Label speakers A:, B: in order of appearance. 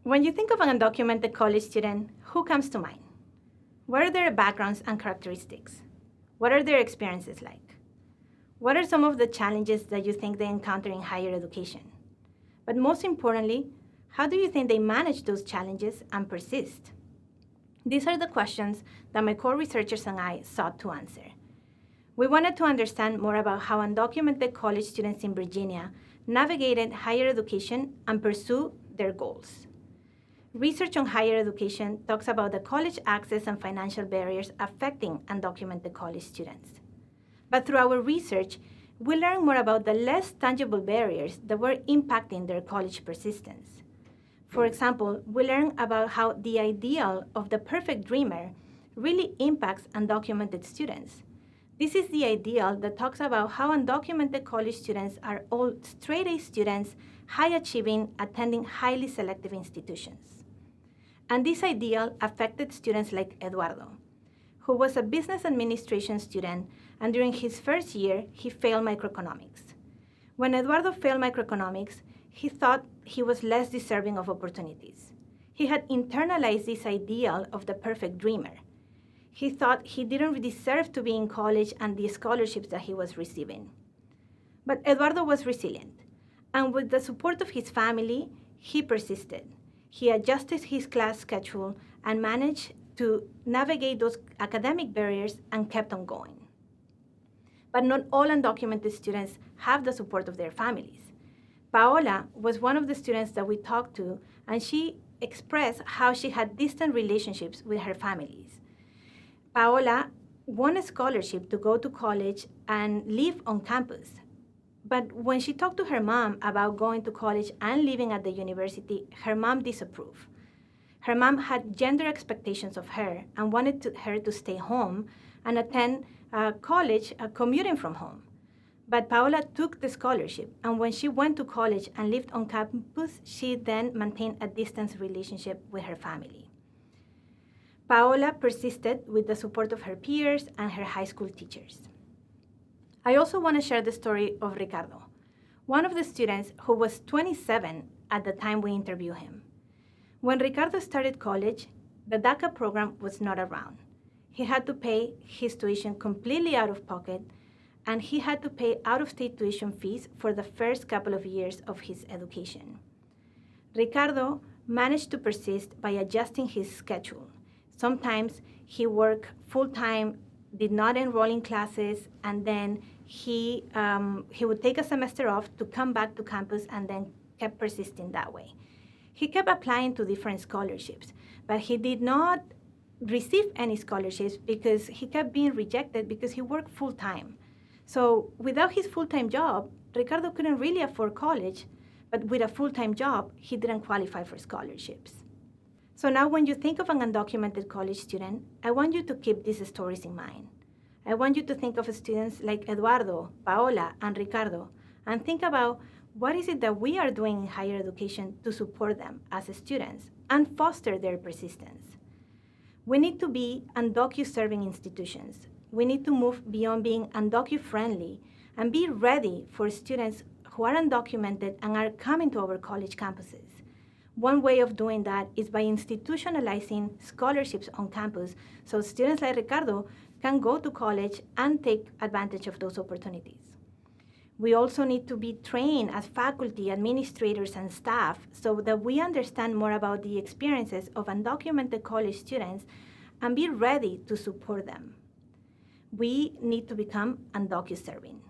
A: When you think of an undocumented college student, who comes to mind? What are their backgrounds and characteristics? What are their experiences like? What are some of the challenges that you think they encounter in higher education? But most importantly, how do you think they manage those challenges and persist? These are the questions that my co-researchers and I sought to answer. We wanted to understand more about how undocumented college students in Virginia navigated higher education and pursue their goals. Research on higher education talks about the college access and financial barriers affecting undocumented college students. But through our research, we learned more about the less tangible barriers that were impacting their college persistence. For example, we learned about how the ideal of the perfect dreamer really impacts undocumented students. This is the ideal that talks about how undocumented college students are all straight-A students, high-achieving, attending highly selective institutions. And this ideal affected students like Eduardo, who was a business administration student, and during his first year, he failed microeconomics. When Eduardo failed microeconomics, he thought he was less deserving of opportunities. He had internalized this ideal of the perfect dreamer. He thought he didn't deserve to be in college and the scholarships that he was receiving. But Eduardo was resilient, and with the support of his family, he persisted. He adjusted his class schedule and managed to navigate those academic barriers and kept on going. But not all undocumented students have the support of their families. Paola was one of the students that we talked to, and she expressed how she had distant relationships with her families. Paola won a scholarship to go to college and live on campus. But when she talked to her mom about going to college and living at the university, her mom disapproved. Her mom had gender expectations of her and wanted her to stay home and attend college commuting from home. But Paola took the scholarship, and when she went to college and lived on campus, she then maintained a distance relationship with her family. Paola persisted with the support of her peers and her high school teachers. I also want to share the story of Ricardo, one of the students who was 27 at the time we interviewed him. When Ricardo started college, the DACA program was not around. He had to pay his tuition completely out of pocket, and he had to pay out-of-state tuition fees for the first couple of years of his education. Ricardo managed to persist by adjusting his schedule. Sometimes he worked full-time, did not enroll in classes, and then he would take a semester off to come back to campus and then kept persisting that way. He kept applying to different scholarships, but he did not receive any scholarships because he kept being rejected because he worked full-time. So without his full-time job, Ricardo couldn't really afford college, but with a full-time job, he didn't qualify for scholarships. So now when you think of an undocumented college student, I want you to keep these stories in mind. I want you to think of students like Eduardo, Paola, and Ricardo, and think about what is it that we are doing in higher education to support them as students and foster their persistence. We need to be undocu-serving institutions. We need to move beyond being undocu-friendly and be ready for students who are undocumented and are coming to our college campuses. One way of doing that is by institutionalizing scholarships on campus so students like Ricardo can go to college and take advantage of those opportunities. We also need to be trained as faculty, administrators, and staff so that we understand more about the experiences of undocumented college students and be ready to support them. We need to become undocu-serving.